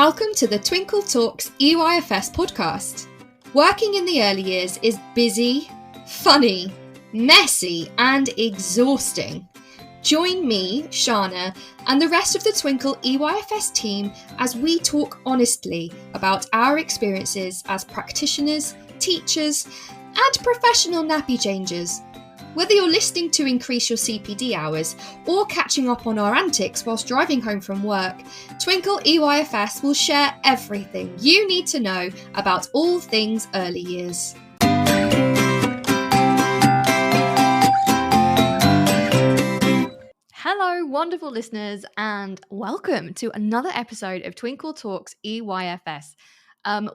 Welcome to the Twinkl Talks EYFS podcast. Working in the early years is busy, funny, messy, and exhausting. Join me, Shána, and the rest of the Twinkl EYFS team as we talk honestly about our experiences as practitioners, teachers, and professional nappy changers. Whether you're listening to increase your CPD hours or catching up on our antics whilst driving home from work, Twinkl EYFS will share everything you need to know about all things early years. Hello, wonderful listeners, and welcome to another episode of Twinkl Talks EYFS.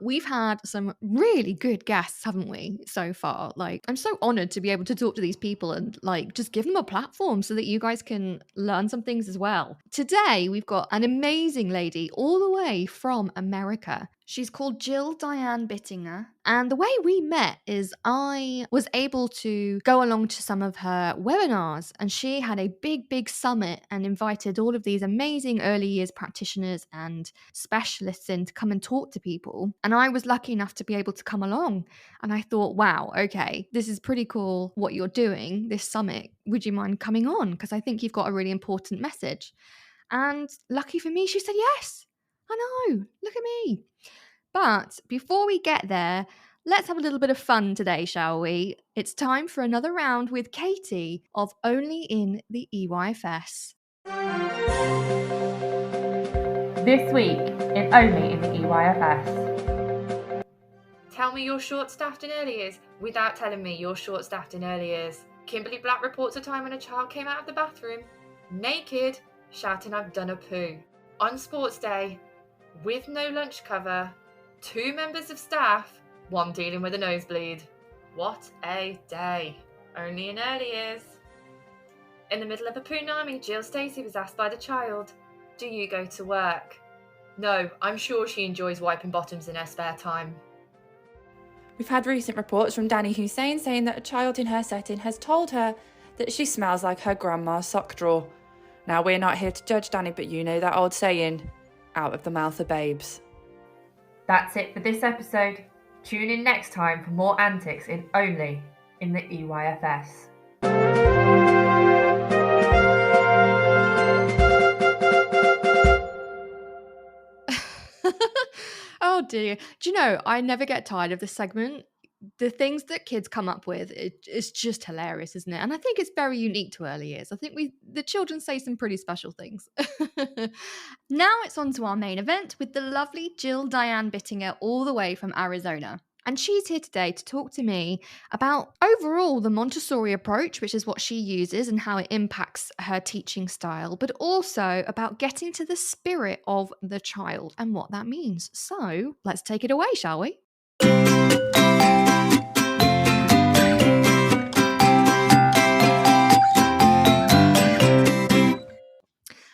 We've had some really good guests, haven't we, so far? I'm so honored to be able to talk to these people and just give them a platform so that you guys can learn some things as well. Today, we've got an amazing lady all the way from America. She's called Jill Diane Bittinger. And the way we met is I was able to go along to some of her webinars, and she had a big summit and invited all of these amazing early years practitioners and specialists in to come and talk to people. And I was lucky enough to be able to come along. And I thought, wow, okay, this is pretty cool what you're doing, this summit. Would you mind coming on? Because I think you've got a really important message. And lucky for me, she said yes. I know, look at me. But before we get there, let's have a little bit of fun today, shall we? It's time for another round with Katie of Only in the EYFS. This week in Only in the EYFS. Tell me you're short-staffed in early years without telling me you're short-staffed in early years. Kimberly Black reports a time when a child came out of the bathroom, naked, shouting "I've done a poo." On sports day, with no lunch cover, 2 members of staff, 1 dealing with a nosebleed. What a day. Only in early years. In the middle of a poonami, Jill Stacey was asked by the child, "Do you go to work?" No, I'm sure she enjoys wiping bottoms in her spare time. We've had recent reports from Danny Hussein saying that a child in her setting has told her that she smells like her grandma's sock drawer. Now, we're not here to judge Danny, but you know that old saying, out of the mouth of babes. That's it for this episode. Tune in next time for more antics in Only in the EYFS. Oh dear. Do you know, I never get tired of this segment. The things that kids come up with, it's just hilarious, isn't it? And I think it's very unique to early years. I think the children say some pretty special things. Now it's on to our main event with the lovely Jill Diane Bittinger all the way from Arizona. And she's here today to talk to me about overall the Montessori approach, which is what she uses and how it impacts her teaching style, but also about getting to the spirit of the child and what that means. So let's take it away, shall we?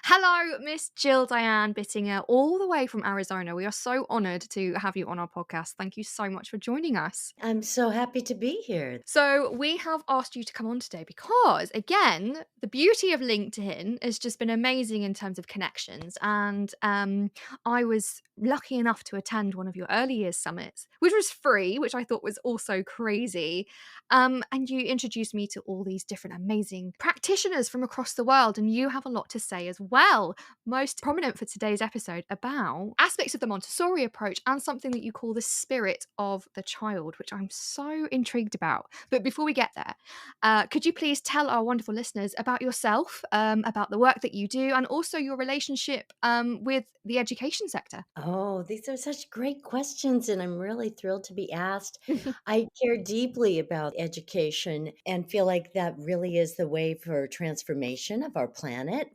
Hello, Miss Jill Diane Bittinger, all the way from Arizona. We are so honoured to have you on our podcast. Thank you so much for joining us. I'm so happy to be here. So we have asked you to come on today because, again, the beauty of LinkedIn has just been amazing in terms of connections. And I was lucky enough to attend one of your early years summits, which was free, which I thought was also crazy. And you introduced me to all these different amazing practitioners from across the world. And you have a lot to say as well, most prominent for today's episode, about aspects of the Montessori approach and something that you call the spirit of the child, which I'm so intrigued about. But before we get there, could you please tell our wonderful listeners about yourself, about the work that you do, and also your relationship with the education sector? Oh, these are such great questions, and I'm really thrilled to be asked. I care deeply about education and feel like that really is the way for transformation of our planet.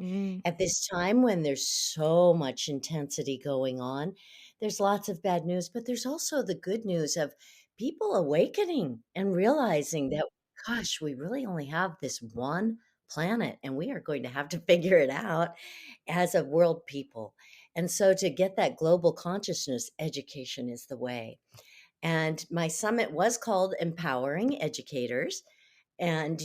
At this time when there's so much intensity going on, there's lots of bad news, but there's also the good news of people awakening and realizing that, gosh, we really only have this one planet and we are going to have to figure it out as a world people. And so to get that global consciousness, education is the way. And my summit was called Empowering Educators. and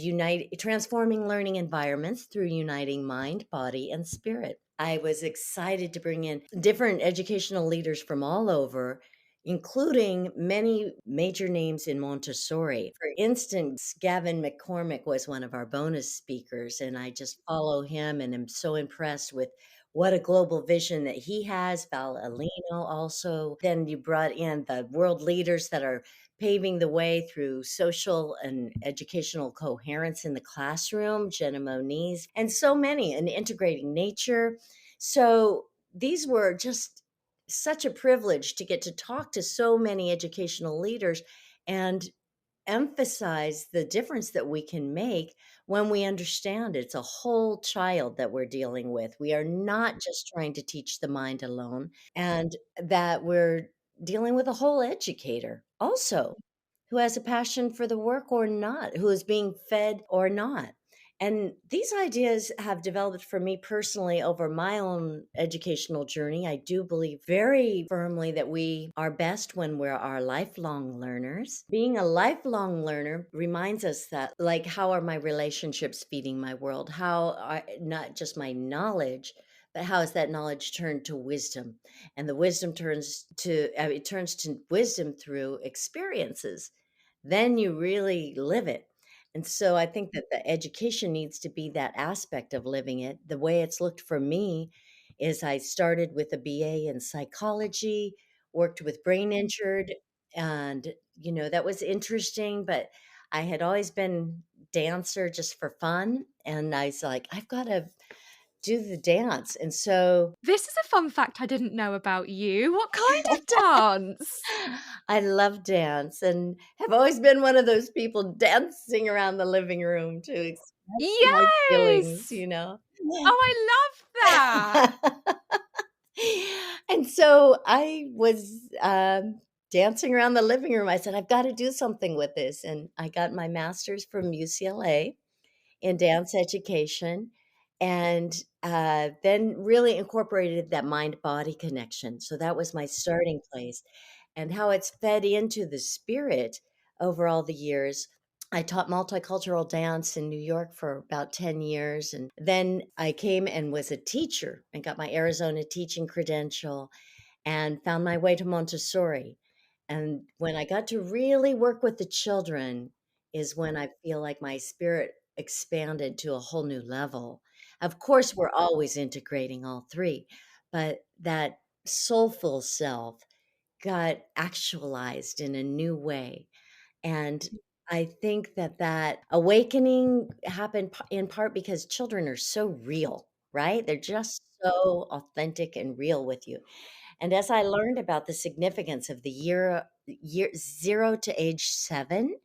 transforming learning environments through uniting mind, body, and spirit. I was excited to bring in different educational leaders from all over, including many major names in Montessori. For instance, Gavin McCormick was one of our bonus speakers, and I just follow him and am so impressed with what a global vision that he has. Val Alino also. Then you brought in the world leaders that are paving the way through social and educational coherence in the classroom, Jenna Moniz, and so many, and integrating nature. So these were just such a privilege to get to talk to so many educational leaders and emphasize the difference that we can make when we understand it's a whole child that we're dealing with. We are not just trying to teach the mind alone, and that we're dealing with a whole educator also who has a passion for the work or not, who is being fed or not. And these ideas have developed for me personally over my own educational journey. I do believe very firmly that we are best when we're our lifelong learners. Being a lifelong learner reminds us that, like, how are my relationships feeding my world? How are not just my knowledge, but how is that knowledge turned to wisdom? And the wisdom it turns to wisdom through experiences. Then you really live it. And so I think that the education needs to be that aspect of living it. The way it's looked for me is I started with a BA in psychology, worked with brain injured, and that was interesting, but I had always been dancer just for fun, and I was like, I've got to do the dance. And so This is a fun fact I didn't know about you. What kind of dance? I love dance and have always been one of those people dancing around the living room to express my feelings, Yes! you know? Oh, I love that! And so I was dancing around the living room. I said, I've got to do something with this. And I got my master's from UCLA in dance education, and then really incorporated that mind body connection. So that was my starting place, and how it's fed into the spirit over all the years. I taught multicultural dance in New York for about 10 years. And then I came and was a teacher and got my Arizona teaching credential and found my way to Montessori. And when I got to really work with the children is when I feel like my spirit expanded to a whole new level. Of course, we're always integrating all three, but that soulful self got actualized in a new way. And I think that that awakening happened in part because children are so real, right? They're just so authentic and real with you. And as I learned about the significance of the year 0 to age 7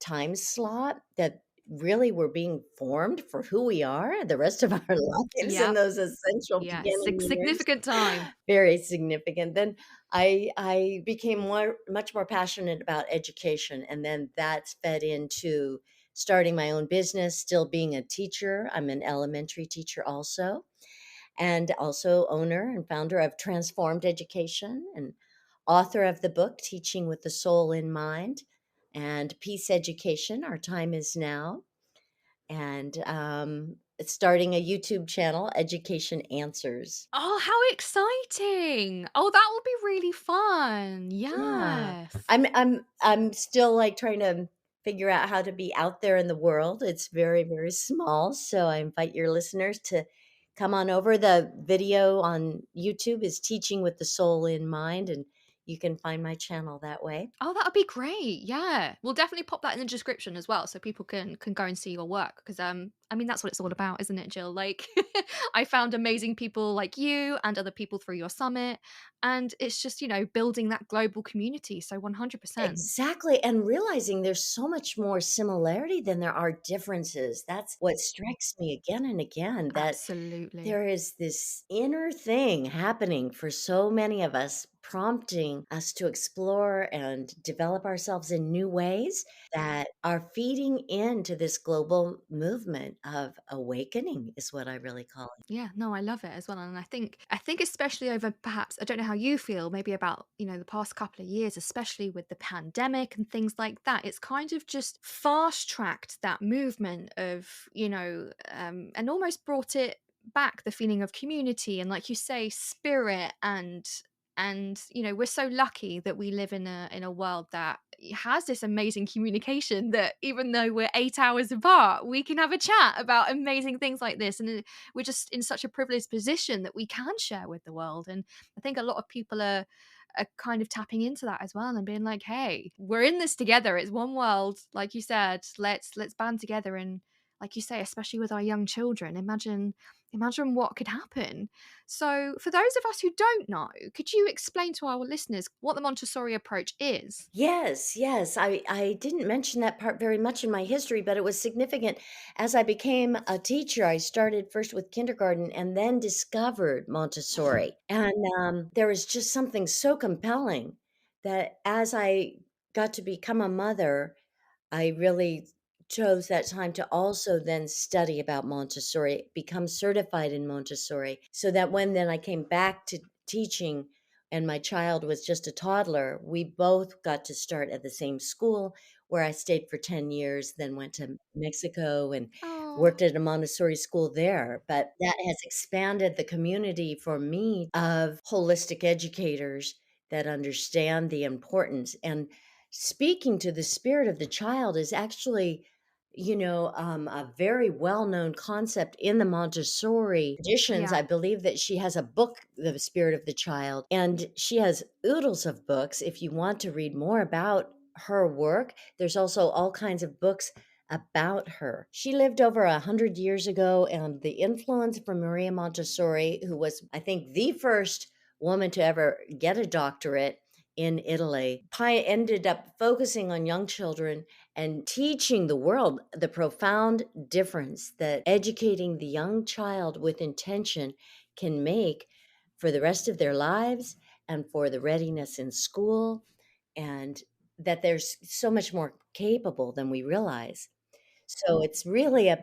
time slot, that really we're being formed for who we are the rest of our lives in Yep. those essential Yeah, beginning years. significant time. Very significant. Then I became much more passionate about education, and then that's fed into starting my own business, still being a teacher. I'm an elementary teacher also, and also owner and founder of Transformed Education and author of the book Teaching with the Soul in Mind and Peace Education. Our time is now. And starting a YouTube channel, Education Answers. Oh, how exciting! Oh, that will be really fun. Yeah. Yes. I'm still like trying to figure out how to be out there in the world. It's very, very small. So I invite your listeners to come on over. The video on YouTube is Teaching with the Soul in Mind, and you can find my channel that way. Oh, that would be great. Yeah. We'll definitely pop that in the description as well so people can go and see your work because I mean that's what it's all about, isn't it, Jill? Like I found amazing people like you and other people through your summit and it's just, building that global community. So 100%. Exactly. And realizing there's so much more similarity than there are differences. That's what strikes me again and again, that Absolutely. there is this inner thing happening for so many of us, prompting us to explore and develop ourselves in new ways that are feeding into this global movement moment of awakening is what I really call it. Yeah, no, I love it as well. And I think especially over perhaps I don't know how you feel, maybe about, the past couple of years, especially with the pandemic and things like that, it's kind of just fast tracked that movement of, and almost brought it back the feeling of community and like you say, spirit and we're so lucky that we live in a world that has this amazing communication that even though we're 8 hours apart, we can have a chat about amazing things like this. And we're just in such a privileged position that we can share with the world. And I think a lot of people are kind of tapping into that as well and being like, hey, we're in this together. It's one world. Like you said, let's band together. And like you say, especially with our young children, imagine what could happen. So, for those of us who don't know, could you explain to our listeners what the Montessori approach is? Yes, yes. I didn't mention that part very much in my history, but it was significant. As I became a teacher, I started first with kindergarten and then discovered Montessori. And there was just something so compelling that as I got to become a mother, I really chose that time to also then study about Montessori, become certified in Montessori, so that when then I came back to teaching and my child was just a toddler, we both got to start at the same school where I stayed for 10 years, then went to Mexico and Oh, worked at a Montessori school there. But that has expanded the community for me of holistic educators that understand the importance. And speaking to the spirit of the child is actually, a very well-known concept in the Montessori traditions. yeah. I believe that she has a book, The Spirit of the Child, and she has oodles of books. If you want to read more about her work, there's also all kinds of books about her. She lived over 100 years ago, and the influence from Maria Montessori, who was, I think, the first woman to ever get a doctorate in Italy, ended up focusing on young children and teaching the world the profound difference that educating the young child with intention can make for the rest of their lives and for the readiness in school, and that there's so much more capable than we realize. So it's really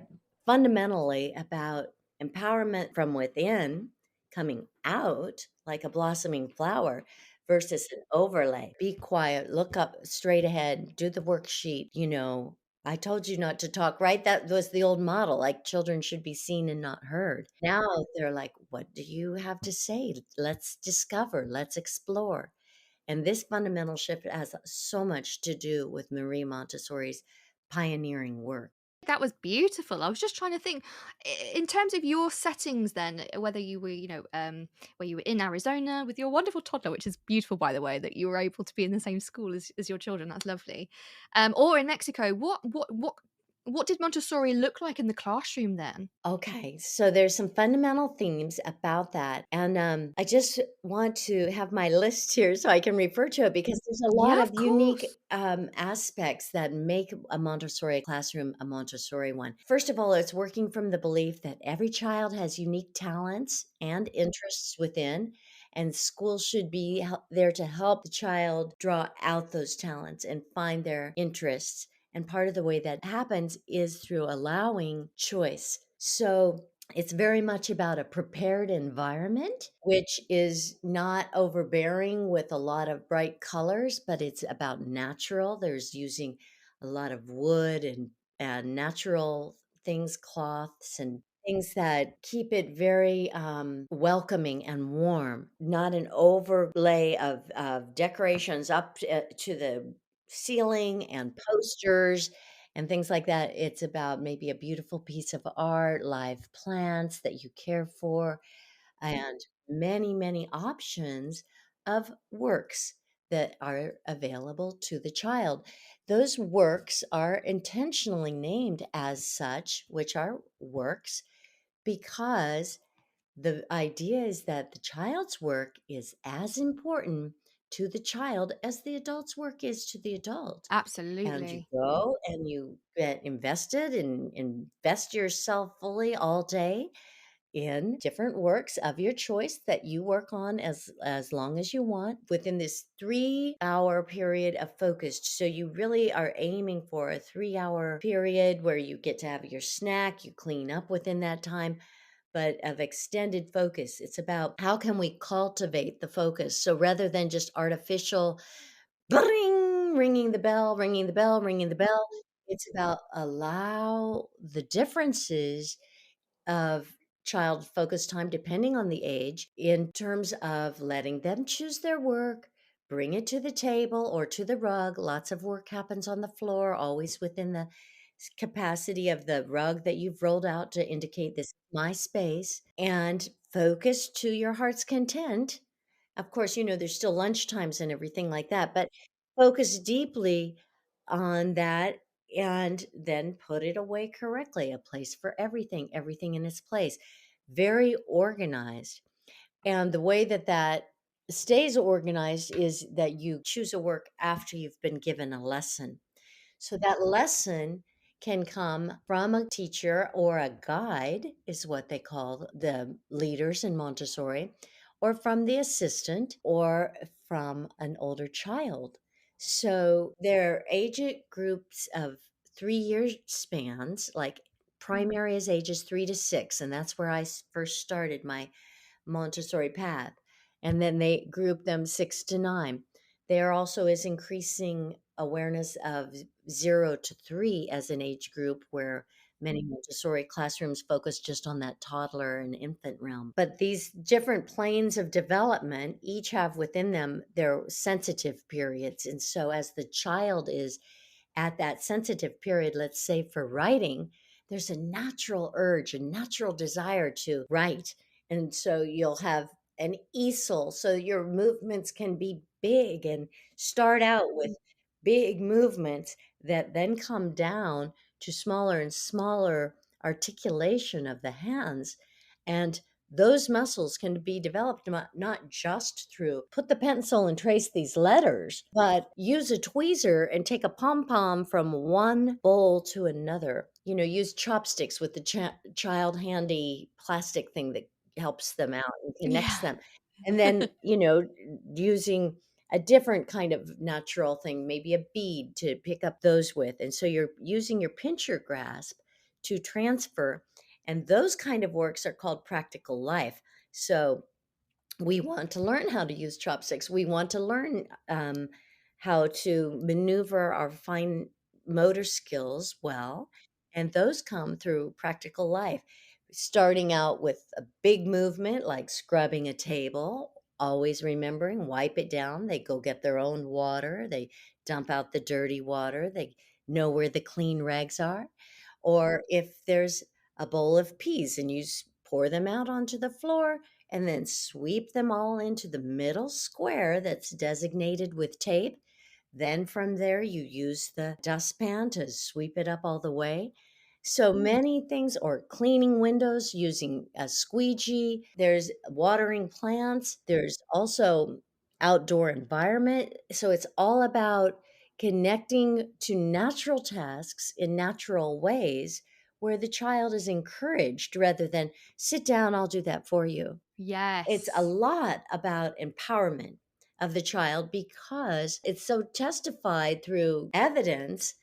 fundamentally about empowerment from within, coming out like a blossoming flower versus an overlay. Be quiet, look up straight ahead, do the worksheet, I told you not to talk, right? That was the old model, like children should be seen and not heard. Now they're like, what do you have to say? Let's discover, let's explore. And this fundamental shift has so much to do with Marie Montessori's pioneering work. That was beautiful. I was just trying to think in terms of your settings then, whether you were, where you were in Arizona with your wonderful toddler, which is beautiful, by the way, that you were able to be in the same school as your children. That's lovely. Or in Mexico, what did Montessori look like in the classroom then? Okay, so there's some fundamental themes about that. And I just want to have my list here so I can refer to it because there's a lot Yeah, of of unique course. aspects that make a Montessori classroom a Montessori one. First of all, it's working from the belief that every child has unique talents and interests within, and school should be there to help the child draw out those talents and find their interests. And part of the way that happens is through allowing choice. So it's very much about a prepared environment, which is not overbearing with a lot of bright colors, but it's about natural. There's using a lot of wood and natural things, cloths and things that keep it very welcoming and warm, not an overlay of decorations up to the ceiling and posters and things like that. It's about maybe a beautiful piece of art, live plants that you care for, and many, many options of works that are available to the child. Those works are intentionally named as such, which are works, because the idea is that the child's work is as important to the child as the adult's work is to the adult. And you Absolutely. go and you get invested and invest yourself fully all day in different works of your choice that you work on as long as you want within this 3-hour period of focused. So you really are aiming for a 3-hour period where you get to have your snack, you clean up within that time, but of extended focus. It's about how can we cultivate the focus. So rather than just artificial bling, ringing the bell, ringing the bell, ringing the bell, it's about allow the differences of child focus time, depending on the age, in terms of letting them choose their work, bring it to the table or to the rug. Lots of work happens on the floor, always within the capacity of the rug that you've rolled out to indicate this is my space, and focus to your heart's content. Of course, there's still lunch times and everything like that, but focus deeply on that and then put it away correctly. A place for everything, everything in its place. Very organized. And the way that that stays organized is that you choose a work after you've been given a lesson. So that lesson can come from a teacher or a guide, is what they call the leaders in Montessori, or from the assistant, or from an older child. So their age groups of 3 year spans, like primary is ages 3 to 6, and that's where I first started my Montessori path. And then they group them 6 to 9. There also is increasing awareness of 0 to 3 as an age group where many Montessori classrooms focus just on that toddler and infant realm. But these different planes of development each have within them their sensitive periods. And so as the child is at that sensitive period, let's say for writing, there's a natural urge, a natural desire to write. And so you'll have an easel, so your movements can be big and start out with big movements that then come down to smaller and smaller articulation of the hands. And those muscles can be developed not just through put the pencil and trace these letters, but use a tweezer and take a pom pom from one bowl to another. Use chopsticks with the child handy plastic thing that helps them out and connects Yeah. them. And then, using a different kind of natural thing, maybe a bead to pick up those with. And so you're using your pincher grasp to transfer. And those kind of works are called practical life. So we want to learn how to use chopsticks. We want to learn how to maneuver our fine motor skills well. And those come through practical life. Starting out with a big movement like scrubbing a table, always remembering, wipe it down. They go get their own water, they dump out the dirty water, they know where the clean rags are. Or if there's a bowl of peas and you pour them out onto the floor, and then sweep them all into the middle square that's designated with tape. Then from there, you use the dustpan to sweep it up all the way. So many things, or cleaning windows using a squeegee. There's watering plants. There's also outdoor environment. So it's all about connecting to natural tasks in natural ways where the child is encouraged rather than sit down, I'll do that for you. It's a Yes. lot about empowerment of the child because it's so testified through evidence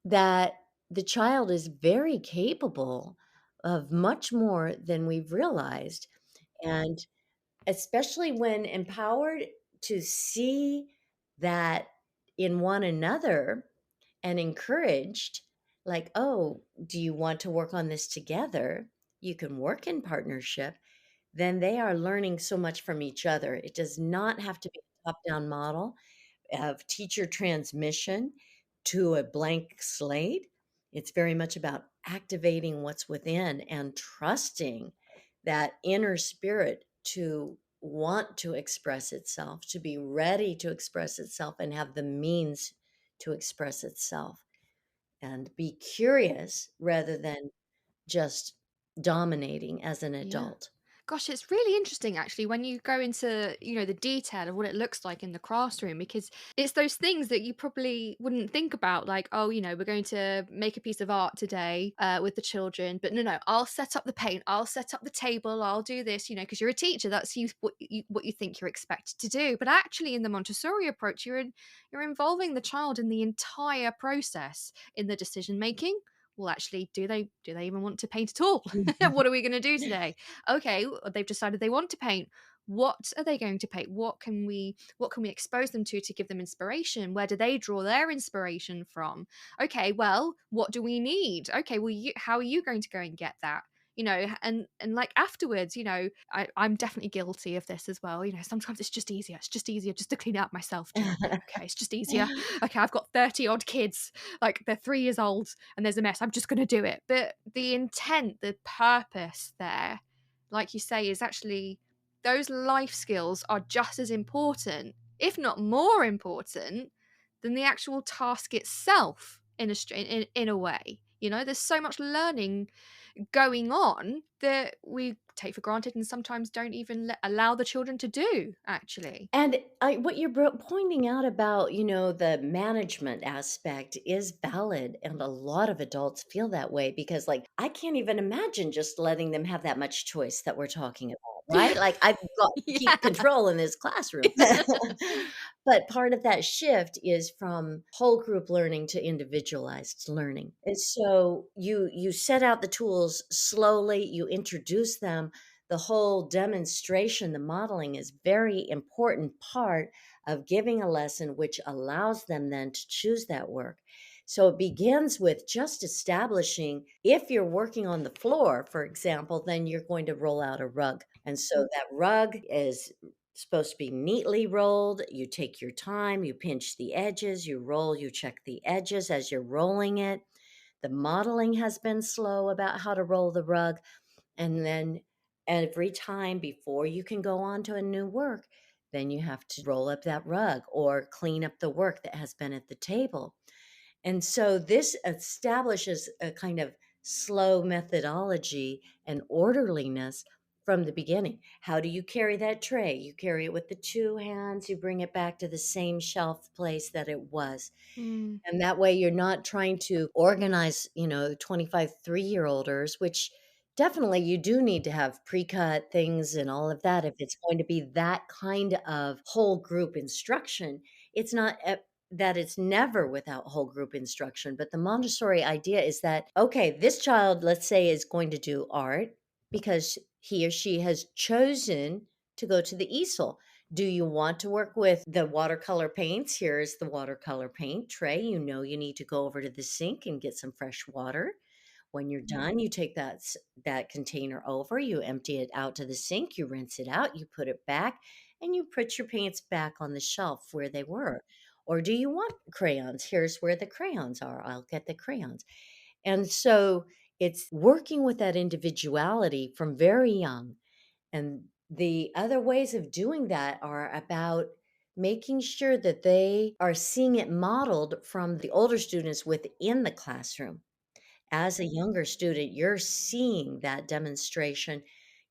that the child is very capable of much more than we've realized. And especially when empowered to see that in one another and encouraged, like, oh, do you want to work on this together? You can work in partnership. Then they are learning so much from each other. It does not have to be a top down model of teacher transmission to a blank slate. It's very much about activating what's within and trusting that inner spirit to want to express itself, to be ready to express itself, and have the means to express itself, and be curious rather than just dominating as an Yeah. adult. Gosh, it's really interesting actually when you go into, the detail of what it looks like in the classroom, because it's those things that you probably wouldn't think about, like, oh, we're going to make a piece of art today with the children, but no, I'll set up the paint, I'll set up the table, I'll do this, because you're a teacher, that's what you think you're expected to do. But actually, in the Montessori approach, you're involving the child in the entire process in the decision making. Well, actually, do they even want to paint at all? What are we going to do today? Okay, they've decided they want to paint. What are they going to paint? What can we expose them to give them inspiration? Where do they draw their inspiration from? Okay, well, what do we need? Okay, well, how are you going to go and get that? And like afterwards, I'm definitely guilty of this as well. Sometimes it's just easier. It's just easier just to clean it up myself. Do you know what I mean? Okay, it's just easier. Okay, I've got 30 odd kids, like they're 3 years old, and there's a mess. I'm just going to do it. But the intent, the purpose there, like you say, is actually those life skills are just as important, if not more important, than the actual task itself in a way. There's so much learning going on that we take for granted and sometimes don't even allow the children to do, actually. And what you're pointing out about, the management aspect is valid. And a lot of adults feel that way because, like, I can't even imagine just letting them have that much choice that we're talking about, right? Like, I've got to Yeah. keep control in this classroom. But part of that shift is from whole group learning to individualized learning. And so you set out the tools slowly, you introduce them. The whole demonstration, the modeling is very important part of giving a lesson, which allows them then to choose that work. So it begins with just establishing, if you're working on the floor, for example, then you're going to roll out a rug. And so that rug is supposed to be neatly rolled. You take your time, you pinch the edges, you roll, you check the edges as you're rolling it. The modeling has been slow about how to roll the rug. And then every time before you can go on to a new work, then you have to roll up that rug or clean up the work that has been at the table. And so this establishes a kind of slow methodology and orderliness from the beginning. How do you carry that tray? You carry it with the two hands, you bring it back to the same shelf place that it was. Mm, And that way you're not trying to organize, 25, 3-year-olders, which definitely you do need to have pre-cut things and all of that if it's going to be that kind of whole group instruction. It's not that it's never without whole group instruction, but the Montessori idea is that, okay, this child, let's say, is going to do art because he or she has chosen to go to the easel. Do you want to work with the watercolor paints? Here's the watercolor paint tray. You know you need to go over to the sink and get some fresh water. When you're done, you take that container over, you empty it out to the sink, you rinse it out, you put it back, and you put your paints back on the shelf where they were. Or do you want crayons? Here's where the crayons are. I'll get the crayons. And so it's working with that individuality from very young. And the other ways of doing that are about making sure that they are seeing it modeled from the older students within the classroom. As a younger student, you're seeing that demonstration,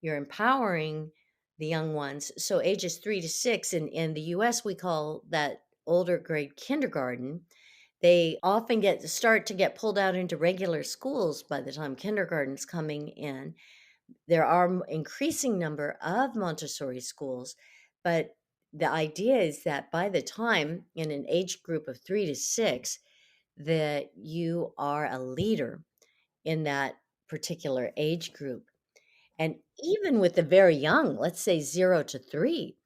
you're empowering the young ones. So ages 3 to 6 in the US, we call that older grade kindergarten. They often start to get pulled out into regular schools by the time kindergarten's coming in. There are increasing number of Montessori schools, but the idea is that by the time in an age group of 3 to 6, that you are a leader in that particular age group. And even with the very young, let's say 0 to 3,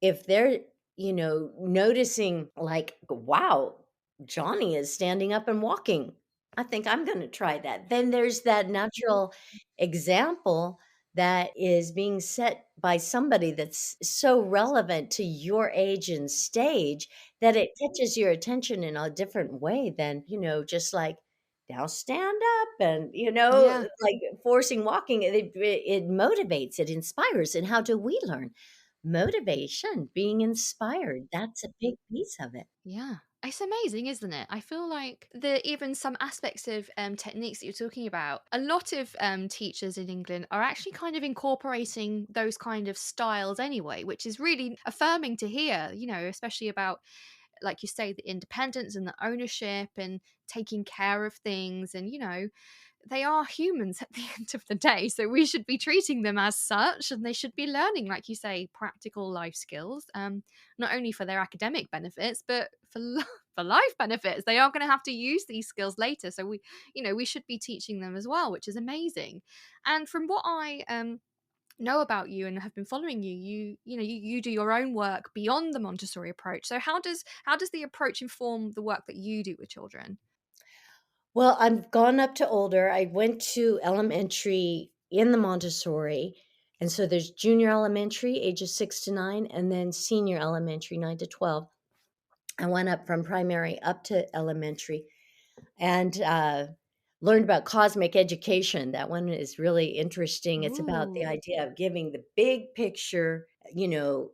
if they're, noticing like, wow, Johnny is standing up and walking. I think I'm going to try that. Then there's that natural example that is being set by somebody that's so relevant to your age and stage that it catches your attention in a different way than, just like, now stand up and, yeah. like forcing walking. It motivates, it inspires. And how do we learn? Motivation, being inspired, that's a big piece of it. Yeah. It's amazing, isn't it? I feel like even some aspects of techniques that you're talking about, a lot of teachers in England are actually kind of incorporating those kind of styles anyway, which is really affirming to hear, especially about, like you say, the independence and the ownership and taking care of things. And, they are humans at the end of the day. So we should be treating them as such, and they should be learning, like you say, practical life skills, not only for their academic benefits, but for life benefits. They are going to have to use these skills later. So we should be teaching them as well, which is amazing. And from what I know about you and have been following you, you do your own work beyond the Montessori approach. So how does the approach inform the work that you do with children? Well, I've gone up to older. I went to elementary in the Montessori. And so there's junior elementary, ages 6 to 9, and then senior elementary, 9 to 12. I went up from primary up to elementary and learned about cosmic education. That one is really interesting. It's about the Ooh. idea of giving the big picture,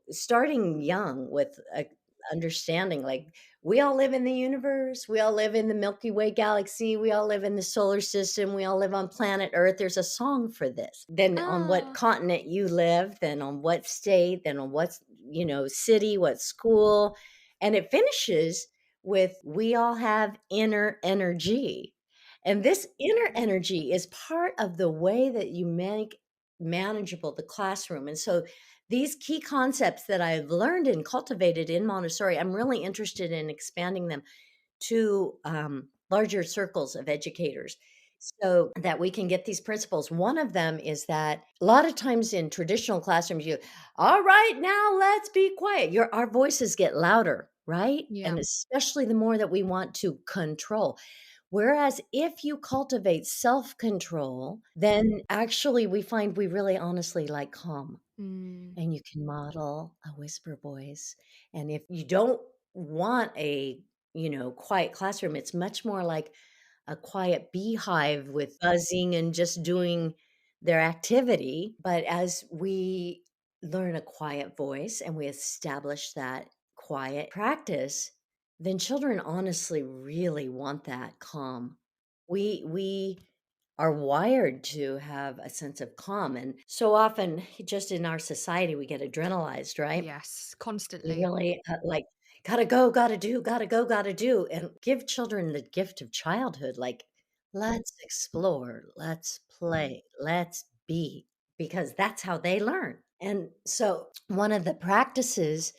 starting young with a understanding, like we all live in the universe, we all live in the Milky Way galaxy, we all live in the solar system, we all live on planet Earth. There's a song for this. Then on what Ah. continent you live, then on what state, then on what, city, what school. And it finishes with we all have inner energy. And this inner energy is part of the way that you make manageable the classroom. And so these key concepts that I've learned and cultivated in Montessori, I'm really interested in expanding them to larger circles of educators so that we can get these principles. One of them is that a lot of times in traditional classrooms, all right, now let's be quiet. Our voices get louder, right? Yeah. And especially the more that we want to control. Whereas if you cultivate self control, then actually we find we really honestly like calm, Mm. and you can model a whisper voice. And if you don't want a, quiet classroom, it's much more like a quiet beehive with buzzing and just doing their activity. But as we learn a quiet voice and we establish that quiet practice, then children honestly really want that calm. We are wired to have a sense of calm. And so often, just in our society, we get adrenalized, right? Yes, We constantly. really like, gotta go, gotta do, gotta go, gotta do. And give children the gift of childhood. Like, let's explore, let's play, let's be, because that's how they learn. And so, one of the practices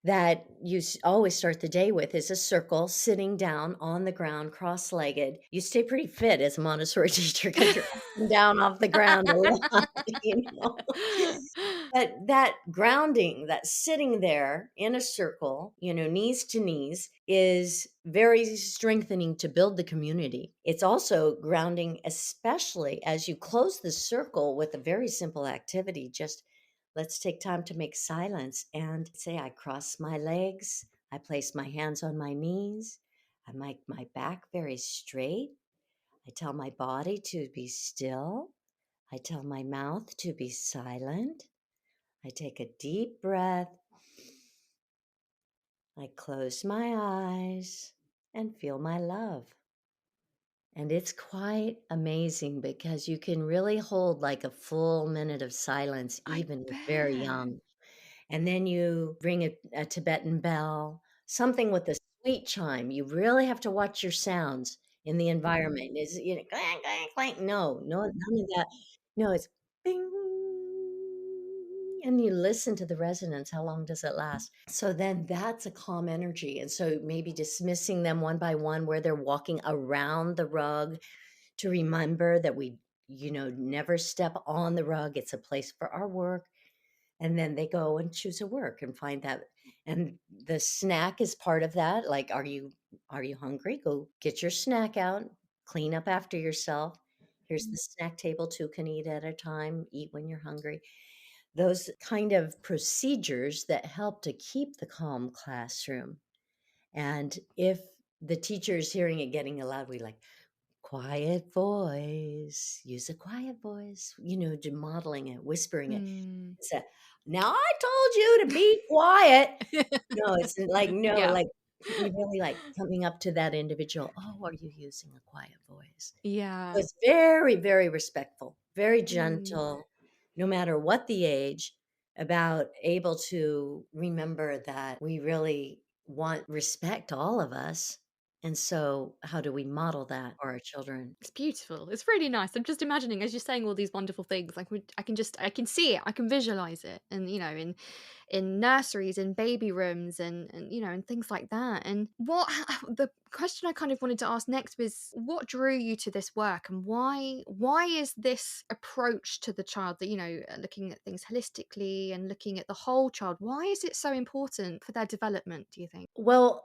that you always start the day with is a circle sitting down on the ground, cross legged. You stay pretty fit as a Montessori teacher because you're up and down off the ground a lot, you know. But that grounding, that sitting there in a circle, knees to knees, is very strengthening to build the community. It's also grounding, especially as you close the circle with a very simple activity. Just let's take time to make silence and say, I cross my legs, I place my hands on my knees, I make my back very straight, I tell my body to be still, I tell my mouth to be silent. I take a deep breath. I close my eyes and feel my love. And it's quite amazing because you can really hold like a full minute of silence, I even with very bet. young. And then you ring a Tibetan bell, something with a sweet chime. You really have to watch your sounds in the Mm. environment. Is clank, clank, clank. No, no, none of that. No, it's bing. And you listen to the resonance. How long does it last? So then that's a calm energy. And so maybe dismissing them one by one where they're walking around the rug to remember that we, never step on the rug. It's a place for our work. And then they go and choose a work and find that. And the snack is part of that. Like, are you hungry? Go get your snack out, clean up after yourself. Here's the snack table, two can eat at a time, eat when you're hungry. Those kind of procedures that help to keep the calm classroom. And if the teacher is hearing it getting loud, we like, quiet voice, use a quiet voice, modeling it, whispering it. Mm. It's a, now I told you to be quiet. No, it's like, no, Yeah. like We really like coming up to that individual. Oh, are you using a quiet voice? So Yeah. it's very, very respectful, very Mm. gentle, no matter what the age, about able to remember that we really want respect, all of us. And so, how do we model that for our children? It's beautiful. It's really nice. I'm just imagining as you're saying all these wonderful things, like I can see it, I can visualize it, and in nurseries, in baby rooms, and and things like that. And what the question I kind of wanted to ask next was, what drew you to this work, and why is this approach to the child, that looking at things holistically and looking at the whole child, why is it so important for their development? Do you think? Well,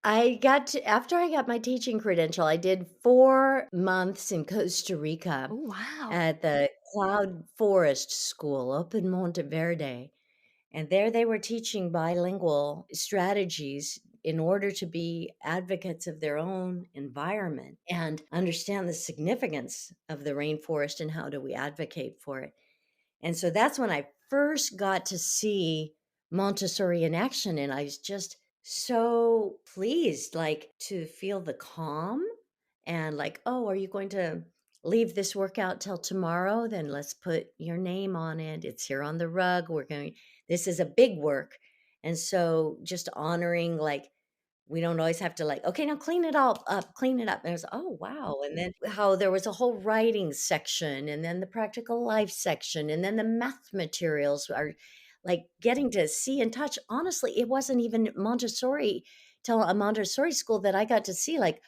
after I got my teaching credential, I did 4 months in Costa Rica Oh wow. at the Cloud Forest School up in Monteverde. And there they were teaching bilingual strategies in order to be advocates of their own environment and understand the significance of the rainforest and how do we advocate for it. And so that's when I first got to see Montessori in action. And I was just so pleased, like to feel the calm and like, oh, are you going to leave this workout till tomorrow? Then let's put your name on it. It's here on the rug. This is a big work. And so just honoring, like, we don't always have to like, okay, now clean it all up, clean it up. And it was, oh, wow. And then how there was a whole writing section and then the practical life section and then the math materials are like getting to see and touch. Honestly, it wasn't even Montessori till a Montessori school that I got to see like,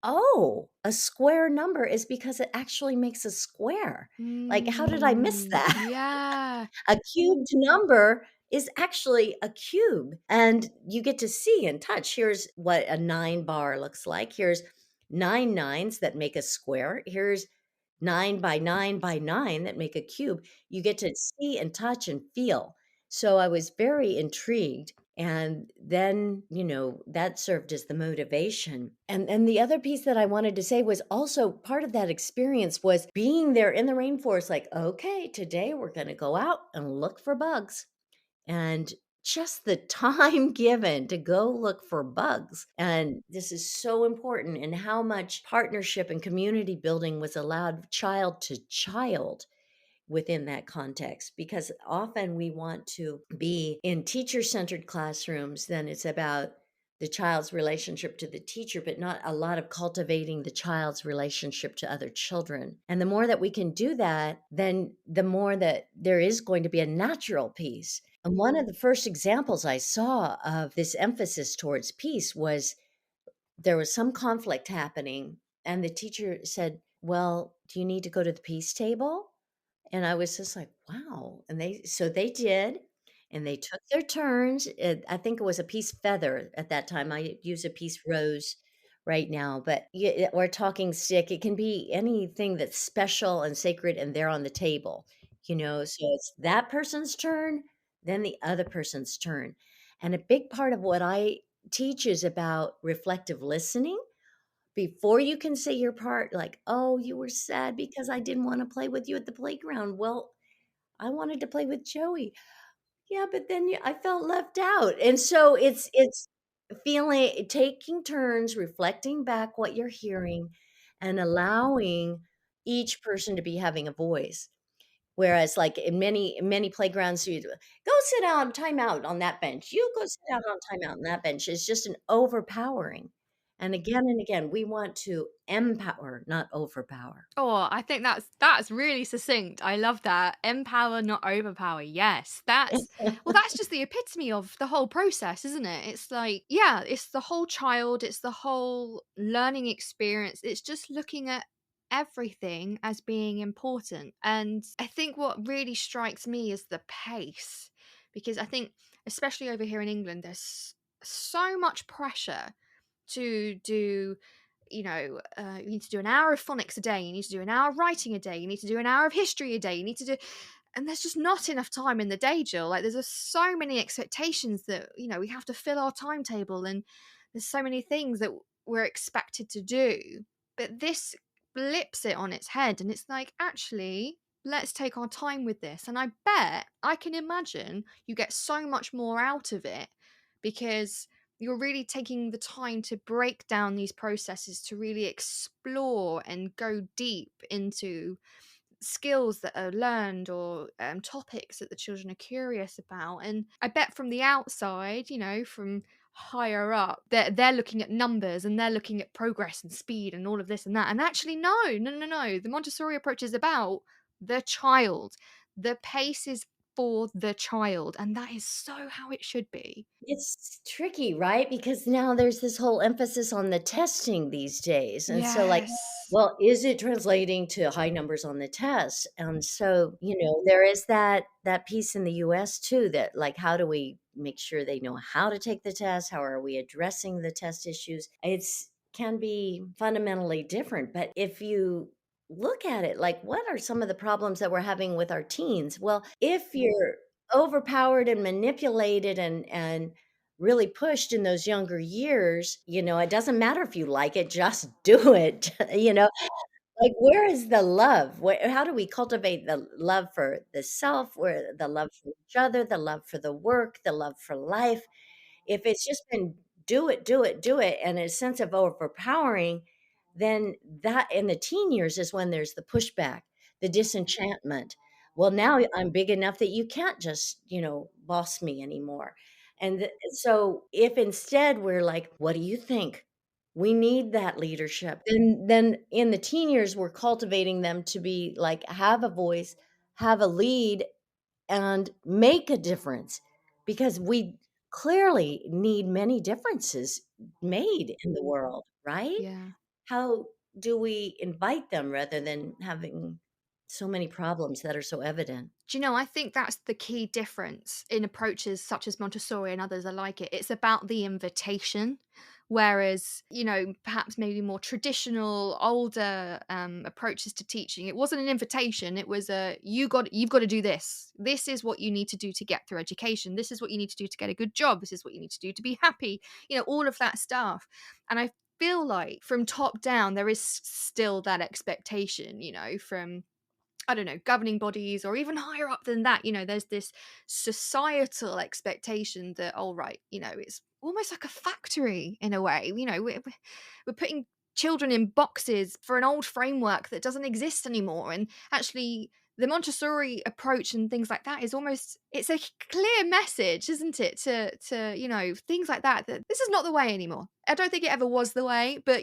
oh, a square number is because it actually makes a square. Like, how did I miss that? Yeah. A cubed number is actually a cube, and you get to see and touch. Here's what a 9 bar looks like. Here's 9 nines that make a square. Here's 9 by 9 by 9 that make a cube. You get to see and touch and feel. So I was very intrigued. And then, that served as the motivation. And the other piece that I wanted to say was also part of that experience was being there in the rainforest, like, okay, today we're going to go out and look for bugs. And just the time given to go look for bugs. And this is so important, and how much partnership and community building was allowed child to child within that context, because often we want to be in teacher centered classrooms, then it's about the child's relationship to the teacher, but not a lot of cultivating the child's relationship to other children. And the more that we can do that, then the more that there is going to be a natural peace. And one of the first examples I saw of this emphasis towards peace was there was some conflict happening, and the teacher said, well, do you need to go to the peace table? And I was just like, "Wow." And they did, and they took their turns. I think it was a piece feather at that time. I use a piece rose right now, but or talking stick. It can be anything that's special and sacred, and they're on the table, So it's that person's turn, then the other person's turn. And a big part of what I teach is about reflective listening before you can say your part, like, "Oh, you were sad because I didn't wanna play with you at the playground." "Well, I wanted to play with Joey." "Yeah, but then I felt left out." And so it's feeling taking turns, reflecting back what you're hearing, and allowing each person to be having a voice. Whereas, like, in many playgrounds, you "Go sit down, time out on that bench. You go sit down on time out on that bench." It's just an overpowering. And again, we want to empower, not overpower. Oh, I think that's really succinct. I love that. Empower, not overpower. Yes. That's just the epitome of the whole process, isn't it? It's like, yeah, it's the whole child, it's the whole learning experience. It's just looking at everything as being important. And I think what really strikes me is the pace, because I think especially over here in England there's so much pressure to do, you need to do an hour of phonics a day, you need to do an hour of writing a day, you need to do an hour of history a day, you need to do, and there's just not enough time in the day, Jill. Like, there's just so many expectations that, we have to fill our timetable, and there's so many things that we're expected to do. But this flips it on its head, and it's like, actually, let's take our time with this. And I can imagine you get so much more out of it, because you're really taking the time to break down these processes to really explore and go deep into skills that are learned or topics that the children are curious about. And I bet from the outside, from higher up, they're looking at numbers and they're looking at progress and speed and all of this and that. And actually, no, no, no, no. The Montessori approach is about the child. The pace is for the child, and that is so how it should be. It's tricky, right? Because now there's this whole emphasis on the testing these days. And so, like, Yes. well, is it translating to high numbers on the test? And so, there is that piece in the US too, that like, how do we make sure they know how to take the test? How are we addressing the test issues? It's can be fundamentally different. But if you look at it, like, what are some of the problems that we're having with our teens? Well, if you're overpowered and manipulated and really pushed in those younger years, it doesn't matter if you like it, just do it, like, where is the love? How do we cultivate the love for the self, where the love for each other, the love for the work, the love for life? If it's just been do it, do it, do it, and a sense of overpowering, then that in the teen years is when there's the pushback, the disenchantment. Well, now I'm big enough that you can't just, boss me anymore. So if instead we're like, what do you think? We need that leadership. Then in the teen years, we're cultivating them to be like, have a voice, have a lead, and make a difference, because we clearly need many differences made in the world, right? Yeah. How do we invite them rather than having so many problems that are so evident? Do you know, I think that's the key difference in approaches such as Montessori and others are like it. It's about the invitation. Whereas, perhaps maybe more traditional, older approaches to teaching, it wasn't an invitation. It was you've got to do this. This is what you need to do to get through education. This is what you need to do to get a good job. This is what you need to do to be happy. All of that stuff. And I feel like from top down, there is still that expectation, from I don't know, governing bodies or even higher up than that, there's this societal expectation that, all right, it's almost like a factory in a way. We're putting children in boxes for an old framework that doesn't exist anymore. And actually, the Montessori approach and things like that is almost it's a clear message, isn't it? To things like that this is not the way anymore. I don't think it ever was the way, but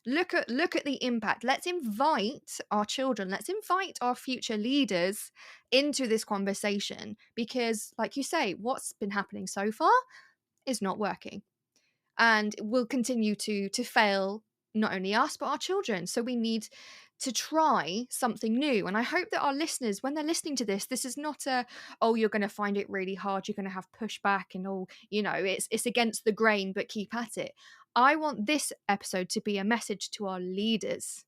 look at the impact. Let's invite our children, let's invite our future leaders into this conversation because, like you say, what's been happening so far is not working and will continue to fail not only us but our children. So we need to try something new. And I hope that our listeners, when they're listening to this is not oh, you're going to find it really hard, you're going to have pushback and all, it's against the grain, but keep at it. I want this episode to be a message to our leaders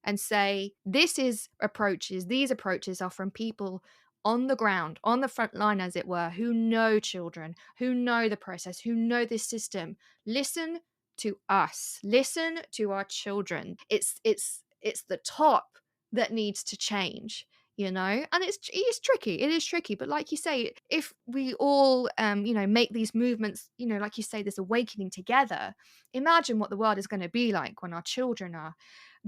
and say, these approaches are from people on the ground, on the front line, as it were, who know children, who know the process, who know this system. Listen to us. Listen to our children. It's the top that needs to change, and it's tricky. It is tricky, but like you say, if we all make these movements, like you say, this awakening together, imagine what the world is going to be like when our children are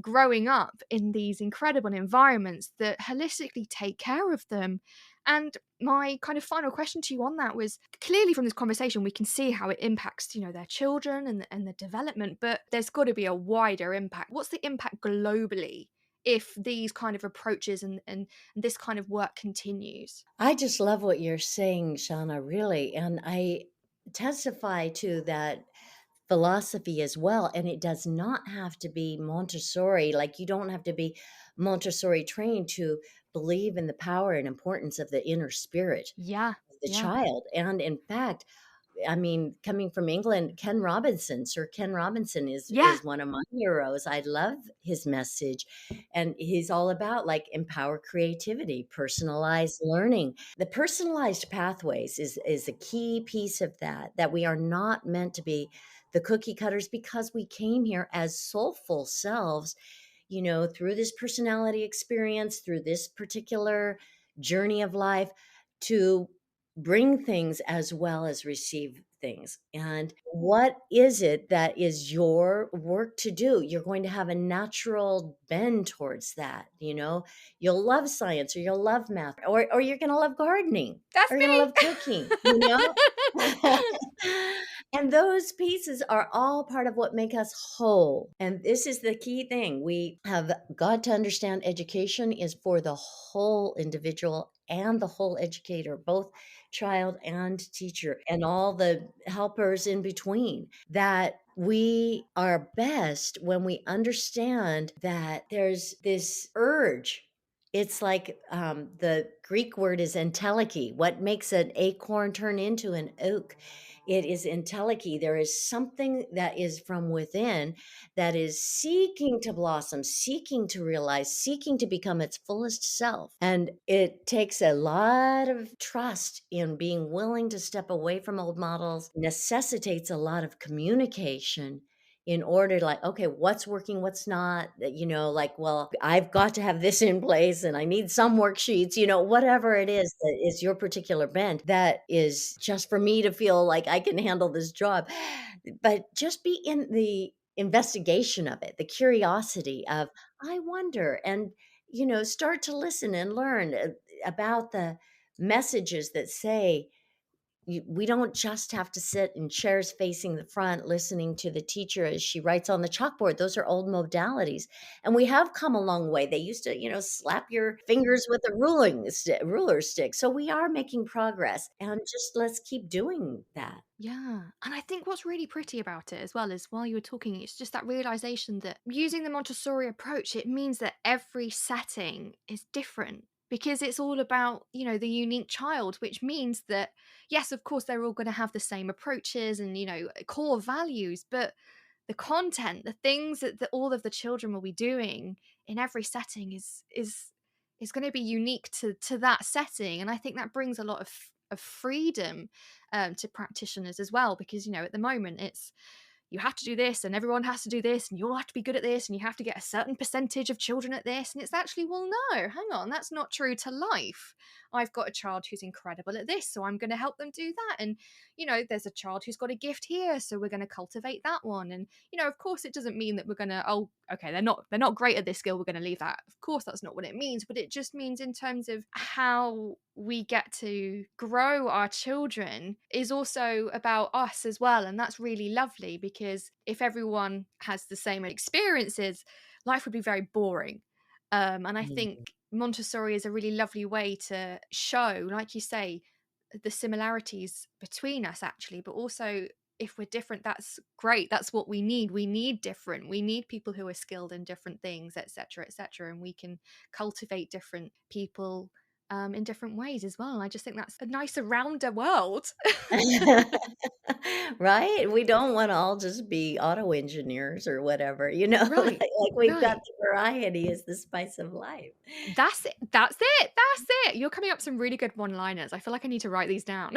growing up in these incredible environments that holistically take care of them. And my kind of final question to you on that was, clearly from this conversation we can see how it impacts their children and the development, but there's got to be a wider impact. What's the impact globally if these kind of approaches and this kind of work continues? I just love what you're saying, Shána, really. And I testify to that philosophy as well. And it does not have to be Montessori. Like, you don't have to be Montessori trained to believe in the power and importance of the inner spirit Yeah. of the Yeah. child. And in fact, I mean, coming from England, Sir Ken Robinson Yeah. is one of my heroes. I love his message, and he's all about like empower creativity, personalized learning. The personalized pathways is a key piece of that we are not meant to be the cookie cutters, because we came here as soulful selves, through this personality experience, through this particular journey of life, to bring things as well as receive things. And what is it that is your work to do? You're going to have a natural bend towards that, you know? You'll love science or you'll love math or you're going to love gardening That's or you're going to love me. cooking, you know? And those pieces are all part of what make us whole. And this is the key thing. We have got to understand education is for the whole individual and the whole educator, both child and teacher, and all the helpers in between. That we are best when we understand that there's this urge. It's like the Greek word is entelechy. What makes an acorn turn into an oak? It is entelechy. There is something that is from within that is seeking to blossom, seeking to realize, seeking to become its fullest self. And it takes a lot of trust in being willing to step away from old models, necessitates a lot of communication in order to like, okay, what's working, what's not, you know, like, well, I've got to have this in place and I need some worksheets, you know, whatever it is that is your particular bent, that is just for me to feel like I can handle this job. But just be in the investigation of it, the curiosity of, I wonder, and, you know, start to listen and learn about the messages that say, we don't just have to sit in chairs facing the front listening to the teacher as she writes on the chalkboard. Those are old modalities. And we have come a long way. They used to, you know, slap your fingers with a ruler stick. So we are making progress. And just let's keep doing that. Yeah. And I think what's really pretty about it as well is while you were talking, it's just that realization that using the Montessori approach, it means that every setting is different because it's all about, you know, the unique child, which means that, yes, of course, they're all going to have the same approaches and, you know, core values, but the content, the things that all of the children will be doing in every setting is going to be unique to that setting. And I think that brings a lot of freedom to practitioners as well, because you know at the moment it's you have to do this and everyone has to do this and you all have to be good at this and you have to get a certain percentage of children at this, and it's actually, well, no, hang on, that's not true to life. I've got a child who's incredible at this, so I'm going to help them do that. And you know, there's a child who's got a gift here, so we're going to cultivate that one. And you know, of course it doesn't mean that we're going to, oh, okay, they're not great at this skill, we're going to leave that. Of course that's not what it means, but it just means in terms of how we get to grow our children is also about us as well. And that's really lovely, because if everyone has the same experiences, life would be very boring. And I Mhm. think Montessori is a really lovely way to show, like you say, the similarities between us actually, but also if we're different, that's great. That's what we need. We need different. We need people who are skilled in different things, etc., etc. And we can cultivate different people in different ways as well. And I just think that's a nicer, rounder world. Right? We don't wanna all just be auto engineers or whatever, you know, Right, like we've got right. the variety is the spice of life. That's it. That's it. That's it. You're coming up with some really good one-liners. I feel like I need to write these down.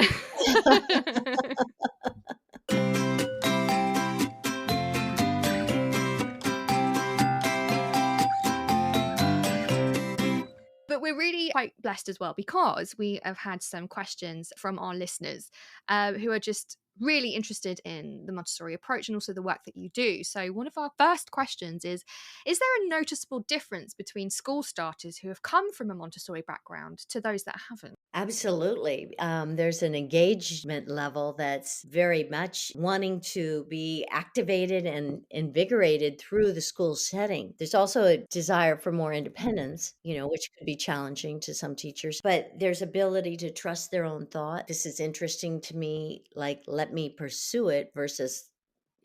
But we're really quite blessed as well, because we have had some questions from our listeners who are just really interested in the Montessori approach and also the work that you do. So, one of our first questions is there a noticeable difference between school starters who have come from a Montessori background to those that haven't? Absolutely. There's an engagement level that's very much wanting to be activated and invigorated through the school setting. There's also a desire for more independence, you know, which could be challenging to some teachers, but there's ability to trust their own thought. This is interesting to me, like, let me pursue it versus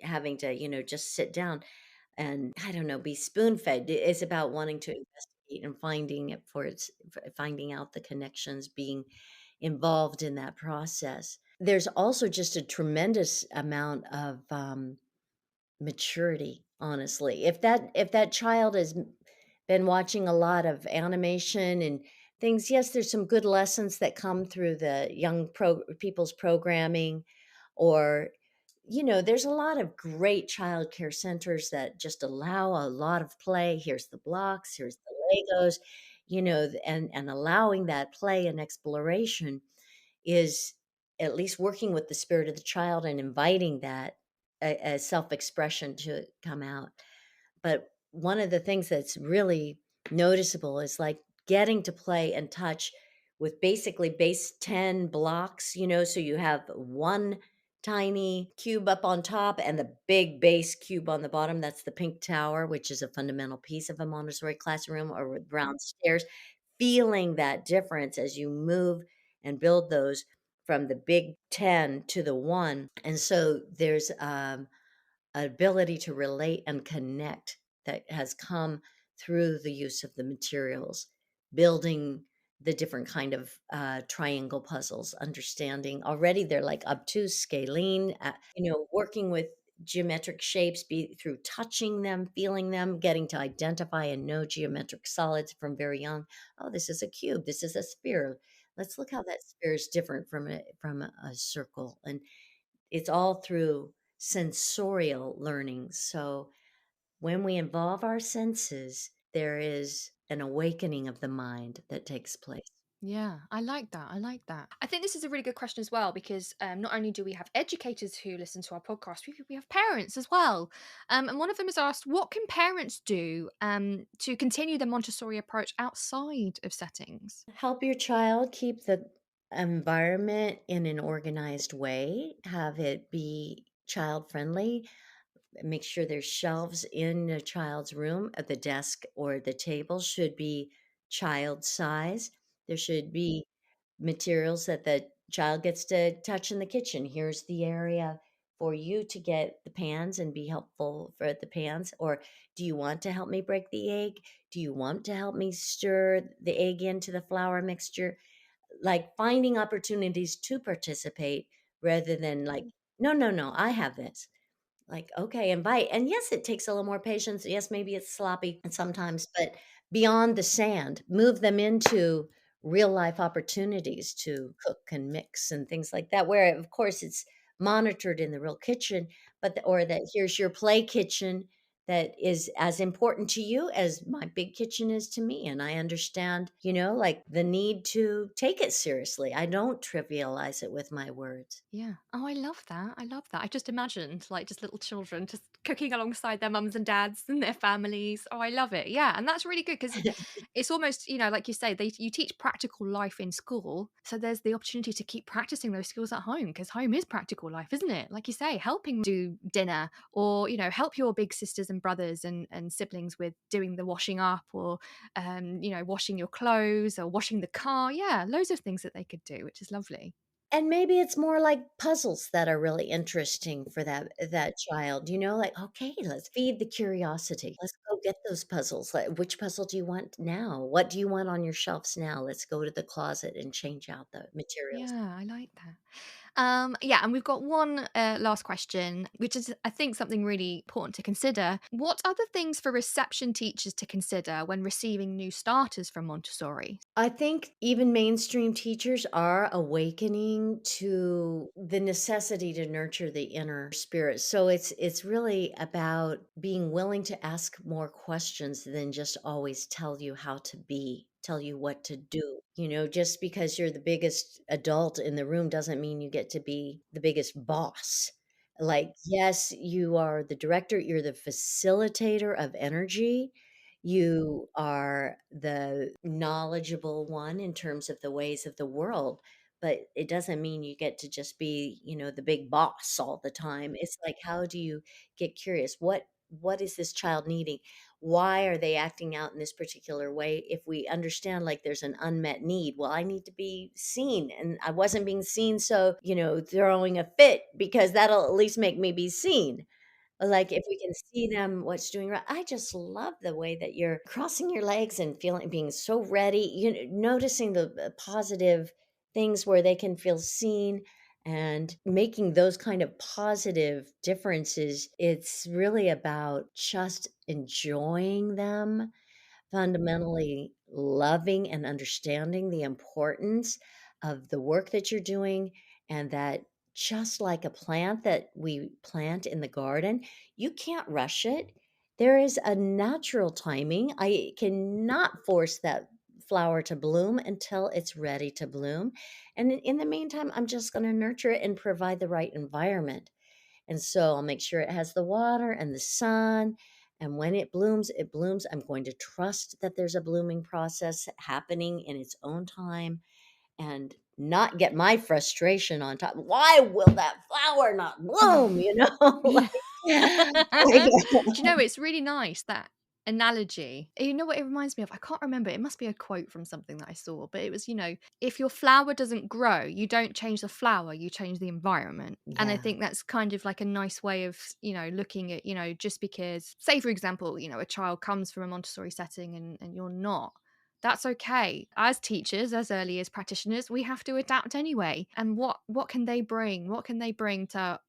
having to, you know, just sit down and I don't know, be spoon-fed. It's about wanting to investigate and finding it for its finding out the connections, being involved in that process. There's also just a tremendous amount of, maturity, honestly. If that child has been watching a lot of animation and things, yes, there's some good lessons that come through the young people's programming or you know, there's a lot of great childcare centers that just allow a lot of play. Here's the blocks, here's the Legos, you know, and allowing that play and exploration is at least working with the spirit of the child and inviting that a self-expression to come out. But one of the things that's really noticeable is like getting to play and touch with basically base 10 blocks, so you have one tiny cube up on top and the big base cube on the bottom. That's the pink tower, which is a fundamental piece of a Montessori classroom, or with round stairs. Feeling that difference as you move and build those from the big 10 to the one. And so there's ability to relate and connect that has come through the use of the materials, building the different kind of triangle puzzles, understanding already they're like obtuse, scalene, working with geometric shapes through touching them, feeling them, getting to identify and know geometric solids from very young. Oh, this is a cube. This is a sphere. Let's look how that sphere is different from a circle. And it's all through sensorial learning. So when we involve our senses, there is an awakening of the mind that takes place. Yeah, I like that. I like that. I think this is a really good question as well because not only do we have educators who listen to our podcast, we have parents as well. And one of them has asked, what can parents do to continue the Montessori approach outside of settings? Help your child keep the environment in an organized way, have it be child friendly. Make sure there's shelves in a child's room. The desk or the table should be child size. There should be materials that the child gets to touch in the kitchen. Here's the area for you to get the pans and be helpful for the pans. Or do you want to help me break the egg? Do you want to help me stir the egg into the flour mixture? Like finding opportunities to participate rather than like, no, no, no, I have this. Like, okay, invite. And yes, it takes a little more patience. Yes, maybe it's sloppy and sometimes, but beyond the sand, move them into real life opportunities to cook and mix and things like that, where of course it's monitored in the real kitchen, or that here's your play kitchen that is as important to you as my big kitchen is to me. And I understand, like the need to take it seriously. I don't trivialize it with my words. Yeah. Oh, I love that. I love that. I just imagined like just little children just cooking alongside their mums and dads and their families. Oh, I love it. Yeah. And that's really good because it's almost, like you say, you teach practical life in school. So there's the opportunity to keep practicing those skills at home because home is practical life, isn't it? Like you say, helping do dinner or, help your big sisters and brothers and siblings with doing the washing up or, washing your clothes or washing the car. Yeah. Loads of things that they could do, which is lovely. And maybe it's more like puzzles that are really interesting for that child, like, "Okay, let's feed the curiosity. Let's go get those puzzles. Like, which puzzle do you want now? What do you want on your shelves now? Let's go to the closet and change out the materials." Yeah, I like that. Yeah, and we've got one last question, which is, I think, something really important to consider. What other things for reception teachers to consider when receiving new starters from Montessori? I think even mainstream teachers are awakening to the necessity to nurture the inner spirit. So it's really about being willing to ask more questions than just always tell you how to be, tell you what to do. Just because you're the biggest adult in the room doesn't mean you get to be the biggest boss. Like, yes, you are the director, you're the facilitator of energy, you are the knowledgeable one in terms of the ways of the world, but it doesn't mean you get to just be, the big boss all the time. It's like, how do you get curious? What is this child needing? Why are they acting out in this particular way? If we understand like there's an unmet need, well, I need to be seen and I wasn't being seen, so, throwing a fit because that'll at least make me be seen. Like, if we can see them what's doing right. I just love the way that you're crossing your legs and being so ready, noticing the positive things where they can feel seen and making those kind of positive differences. It's really about just enjoying them, fundamentally loving and understanding the importance of the work that you're doing, and that just like a plant that we plant in the garden, you can't rush it. There is a natural timing. I cannot force that flower to bloom until it's ready to bloom. And in the meantime, I'm just going to nurture it and provide the right environment. And so I'll make sure it has the water and the sun. And when it blooms, it blooms. I'm going to trust that there's a blooming process happening in its own time and not get my frustration on top. Why will that flower not bloom? You know, Yeah. like, Do you know, it's really nice, that analogy. You know what it reminds me of? I can't remember. It must be a quote from something that I saw, but it was, if your flower doesn't grow, you don't change the flower, you change the environment. And I yeah, think that's kind of like a nice way of, looking at, just because, say, for example, a child comes from a Montessori setting and you're not. That's okay. As teachers, as early years practitioners, we have to adapt anyway. And what can they bring? What can they bring to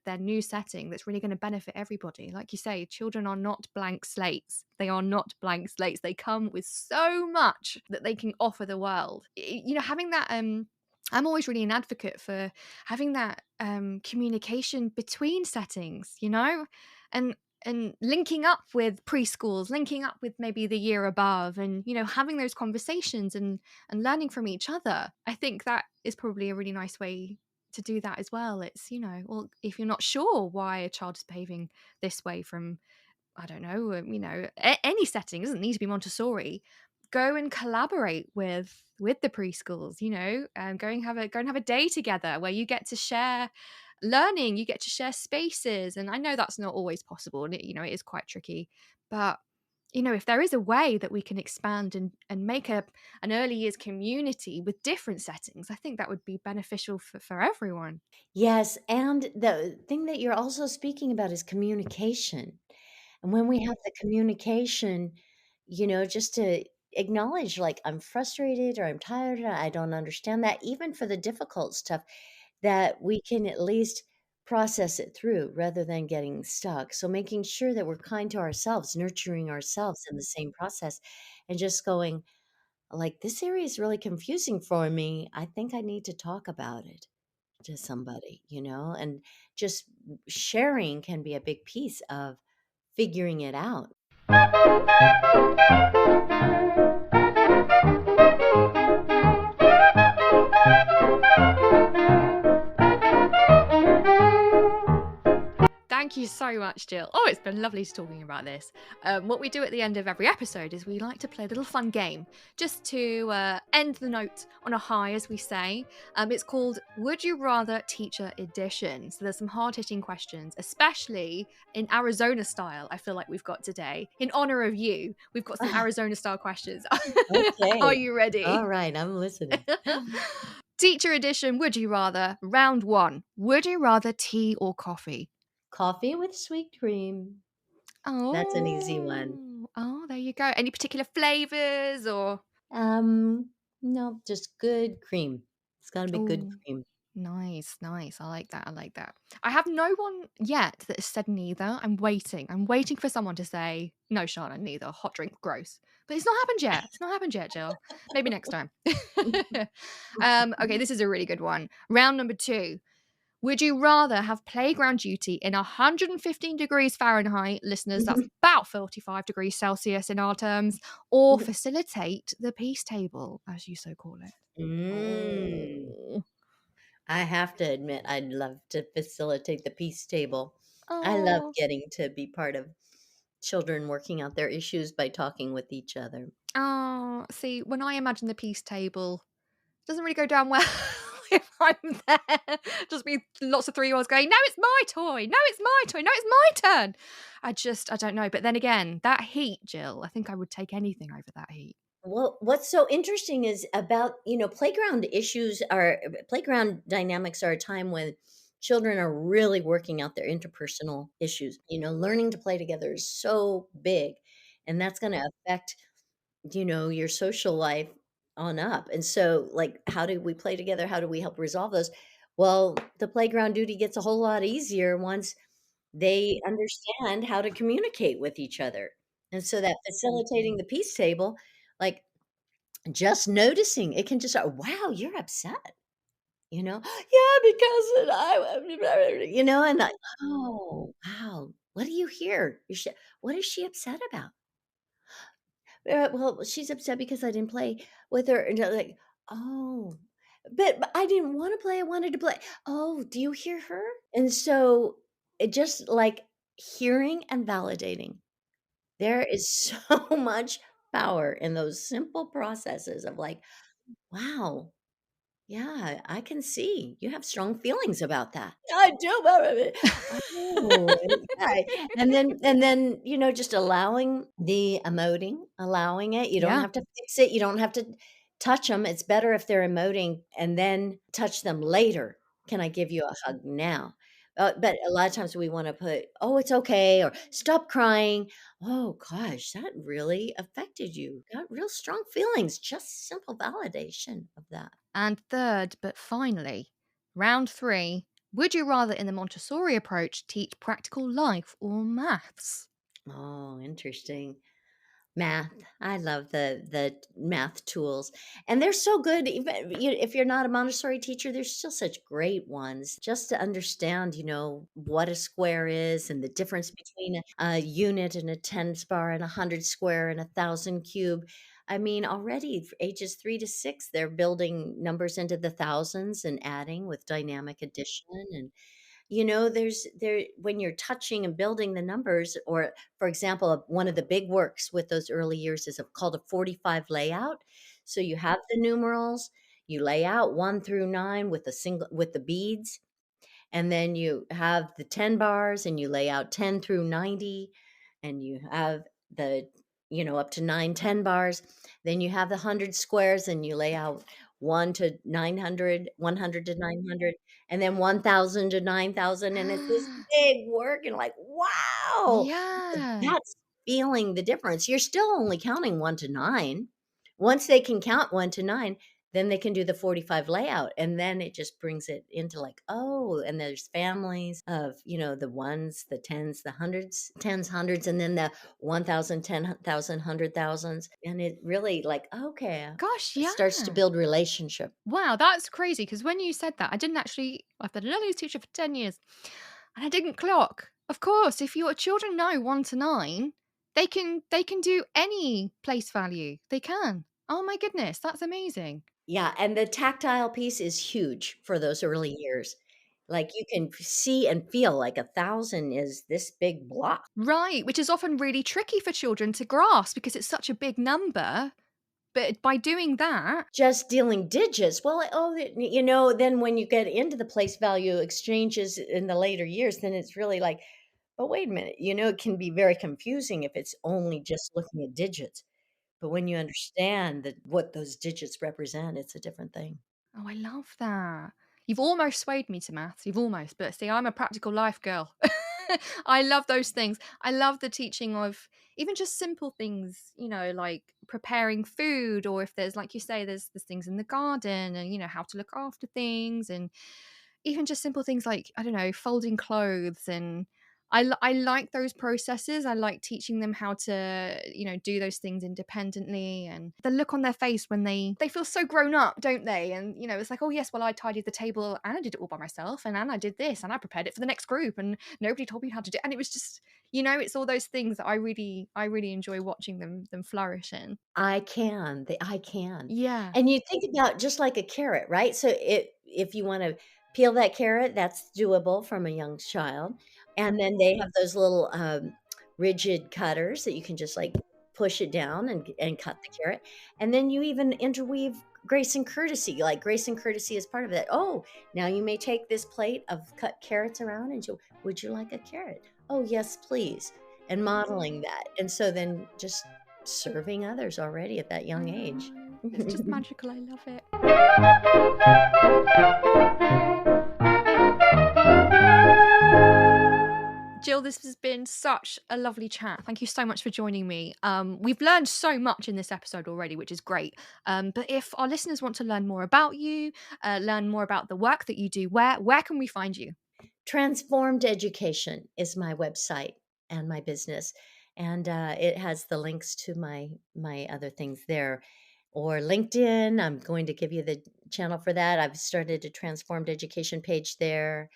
their new setting that's really going to benefit everybody? Like you say, children are not blank slates. They are not blank slates. They come with so much that they can offer the world. Having that I'm always really an advocate for having that communication between settings, and linking up with preschools, linking up with maybe the year above, and having those conversations and learning from each other. I think that is probably a really nice way to do that as well. It's well, if you're not sure why a child is behaving this way from, I don't know, any setting, it doesn't need to be Montessori. Go and collaborate with the preschools. Go and have a day together where you get to share learning, you get to share spaces. And I know that's not always possible, and it is quite tricky. But if there is a way that we can expand and make an early years community with different settings, I think that would be beneficial for everyone. yes. And the thing that you're also speaking about is communication. And when we have the communication, just to acknowledge, like, I'm frustrated or I'm tired, or I don't understand that, even for the difficult stuff, that we can at least process it through rather than getting stuck. So making sure that we're kind to ourselves, nurturing ourselves in the same process, and just going, like, this area is really confusing for me. I think I need to talk about it to somebody, and just sharing can be a big piece of figuring it out. Thank you so much, Jill. Oh, it's been lovely talking about this. What we do at the end of every episode is we like to play a little fun game just to end the note on a high, as we say. It's called Would You Rather Teacher Edition. So there's some hard-hitting questions, especially in Arizona style, I feel like we've got today. In honor of you, we've got some Arizona style questions. Are Okay. you ready? All right, I'm listening. Teacher edition, would you rather? Round one. Would you rather tea or coffee? Coffee with sweet cream. That's an easy one. Oh, there you go. Any particular flavors or? Um, no, just good cream. It's gotta be good Oh, cream. nice, nice. I like that. I like that. I have no one yet that has said neither. I'm waiting. I'm waiting for someone to say, no, Shána, neither. Hot drink, gross. But it's not happened yet. It's not happened yet, Jill. Maybe next time. Okay, this is a really good one. Round number two. Would you rather have playground duty in 115 degrees Fahrenheit, listeners, that's about 45 degrees Celsius in our terms, or facilitate the peace table, as you so call it? Mm. Oh. I have to admit, I'd love to facilitate the peace table. I love Oh. getting to be part of children working out their issues by talking with each other. Oh, see, when I imagine the peace table, it doesn't really go down well if I'm there. Just be lots of 3-year-olds going, no, it's my toy. No, it's my toy. No, it's my turn. I don't know. But then again, that heat, Jill, I think I would take anything over that heat. Well, what's so interesting is about, playground dynamics are a time when children are really working out their interpersonal issues. Learning to play together is so big, and that's going to affect, your social life on up. And so, like, how do we play together? How do we help resolve those? Well, the playground duty gets a whole lot easier once they understand how to communicate with each other. And so that facilitating the peace table, like, just noticing, it can just "Wow, you're upset," you know? "Yeah, because and like, "Oh, wow, what do you hear? What is she upset about?" Well, she's upset because I didn't play with her, and they're like, "Oh, but I didn't wanna play, I wanted to play." "Oh, do you hear her?" And so, it just like hearing and validating. There is so much power in those simple processes of like, "Wow, yeah, I can see you have strong feelings about that." I do, oh, okay. And then, just allowing the emoting, allowing it. You don't Yeah. have to fix it. You don't have to touch them. It's better if they're emoting and then touch them later. "Can I give you a hug now?" But a lot of times we wanna put, "Oh, it's okay," or "Stop crying." "Oh gosh, that really affected you. Got real strong feelings." Just simple validation of that. And third, but finally, round 3, would you rather in the Montessori approach teach practical life or maths? Oh, interesting. Math. I love the math tools, and they're so good. Even if you're not a Montessori teacher, there's still such great ones just to understand, what a square is and the difference between a unit and a 10 bar and a 100 square and a 1,000 cube. I mean, already for ages 3 to 6, they're building numbers into the thousands and adding with dynamic addition. And there's there when you're touching and building the numbers, or for example, one of the big works with those early years is called a 45 layout. So you have the numerals, you lay out 1 through 9 with the beads, and then you have the 10 bars and you lay out 10 through 90, and you have the, up to 9 10 bars. Then you have the 100 squares and you lay out 1 to 900, 100 to 900, and then 1,000 to 9,000. And it's this big work and like, wow. But Yeah. that's feeling the difference. You're still only counting 1 to 9. Once they can count 1 to 9, then they can do the 45 layout, and then it just brings it into like, oh, and there's families of, the ones, the tens, the hundreds, tens, hundreds, and then the 1,000, 10,000, 100,000s. And it really like, okay, Gosh, it starts to yeah. build relationship. Wow, that's crazy. Because when you said that, I've been an early years teacher for 10 years, and I didn't clock. Of course, if your children know 1 to 9, they can do any place value. They can. Oh my goodness, that's amazing. Yeah, and the tactile piece is huge for those early years. Like you can see and feel like 1,000 is this big block. Right, which is often really tricky for children to grasp because it's such a big number, but by doing that. Just dealing digits. Well, oh, then when you get into the place value exchanges in the later years, then it's really like, but wait a minute, it can be very confusing if it's only just looking at digits. But when you understand that what those digits represent, it's a different thing. Oh, I love that. You've almost swayed me to maths. You've almost, but see, I'm a practical life girl. I love those things. I love the teaching of even just simple things, like preparing food, or if there's, like you say, there's things in the garden, and how to look after things, and even just simple things like, I don't know, folding clothes. And I like those processes. I like teaching them how to, do those things independently, and the look on their face when they feel so grown up, don't they? And it's like, oh yes, well, I tidied the table and I did it all by myself, and Anna did this and I prepared it for the next group, and nobody told me how to do it. And it was just, it's all those things that I really enjoy watching them flourish in. I can. Yeah. And you think about just like a carrot, right? So if you wanna peel that carrot, that's doable from a young child, and then they have those little, rigid cutters that you can just, like, push it down and cut the carrot, and then you even interweave grace and courtesy, like, grace and courtesy is part of it. "Oh, now you may take this plate of cut carrots around and would you like a carrot?" "Oh, yes, please," and modeling that, and so then just serving others already at that I young age. know. It's just magical. I love it. Jill, this has been such a lovely chat. Thank you so much for joining me. We've learned so much in this episode already, which is great. But if our listeners want to learn more about you, learn more about the work that you do, where can we find you? Transformed Education is my website and my business, and it has the links to my other things there. Or LinkedIn, I'm going to give you the channel for that. I've started a Transformed Education page there.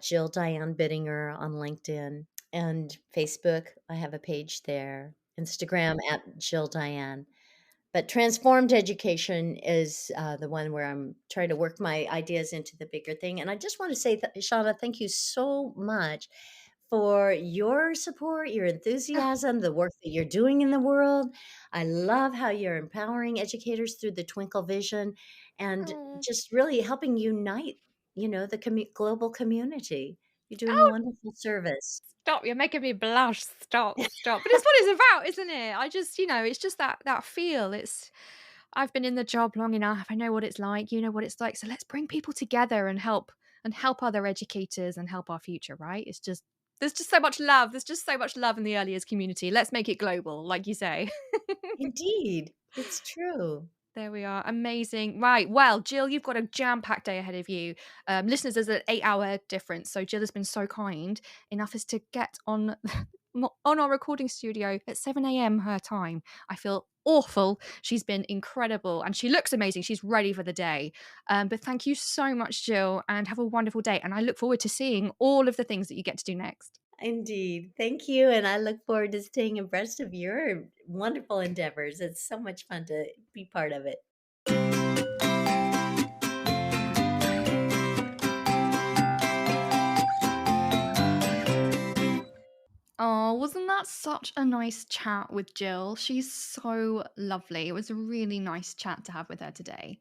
Jill Diane Bittinger on LinkedIn and Facebook. I have a page there. Instagram at Jill Diane. But transformed education is the one where I'm trying to work my ideas into the bigger thing. And I just want to say, Shána, thank you so much for your support, your enthusiasm, the work that you're doing in the world. I love how you're empowering educators through the Twinkl vision and Oh, just really helping unite, the global community. You're doing a oh, wonderful service. stop. You're making me blush. Stop, stop. But it's what it's about, isn't it? I just, it's just that feel. I've been in the job long enough. I know what it's like. You know what it's like. So let's bring people together and help other educators and help our future, right? There's just so much love. There's just so much love in the early years community. Let's make it global, like you say. Indeed, it's true. There we are. Amazing. Right. Well, Jill, you've got a jam-packed day ahead of you. Listeners, there's an 8-hour difference. So Jill has been so kind enough as to get on on our recording studio at 7 a.m. her time. I feel awful. She's been incredible and she looks amazing. She's ready for the day. But thank you so much, Jill, and have a wonderful day. And I look forward to seeing all of the things that you get to do next. Indeed. Thank you. And I look forward to staying abreast of your wonderful endeavors. It's so much fun to be part of it. Oh, wasn't that such a nice chat with Jill? She's so lovely. It was a really nice chat to have with her today.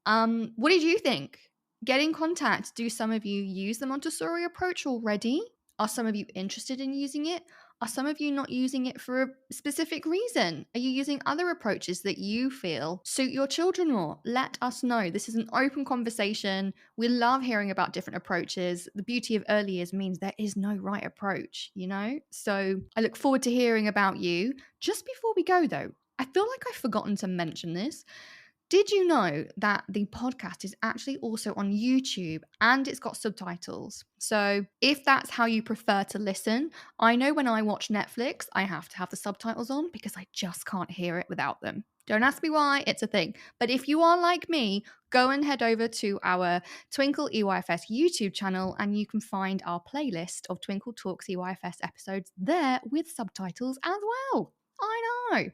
What did you think? Get in contact. Do some of you use the Montessori approach already? Are some of you interested in using it? Are some of you not using it for a specific reason? Are you using other approaches that you feel suit your children more? Let us know. This is an open conversation. We love hearing about different approaches. The beauty of early years means there is no right approach, So I look forward to hearing about you. Just before we go, though, I feel like I've forgotten to mention this. Did you know that the podcast is actually also on YouTube and it's got subtitles? So if that's how you prefer to listen, I know when I watch Netflix, I have to have the subtitles on because I just can't hear it without them. Don't ask me why, it's a thing. But if you are like me, go and head over to our Twinkl EYFS YouTube channel and you can find our playlist of Twinkl Talks EYFS episodes there with subtitles as well. I know.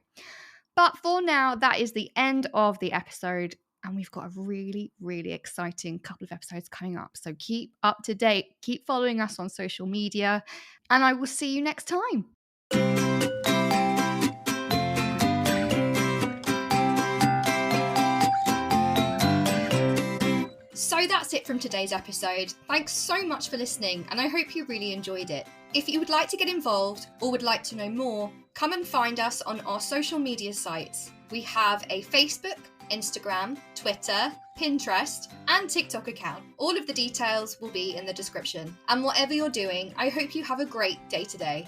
But for now, that is the end of the episode. And we've got a really, really exciting couple of episodes coming up. So keep up to date. Keep following us on social media. And I will see you next time. So that's it from today's episode. Thanks so much for listening, and I hope you really enjoyed it. If you would like to get involved or would like to know more, come and find us on our social media sites. We have a Facebook, Instagram, Twitter, Pinterest, and TikTok account. All of the details will be in the description. And whatever you're doing, I hope you have a great day today.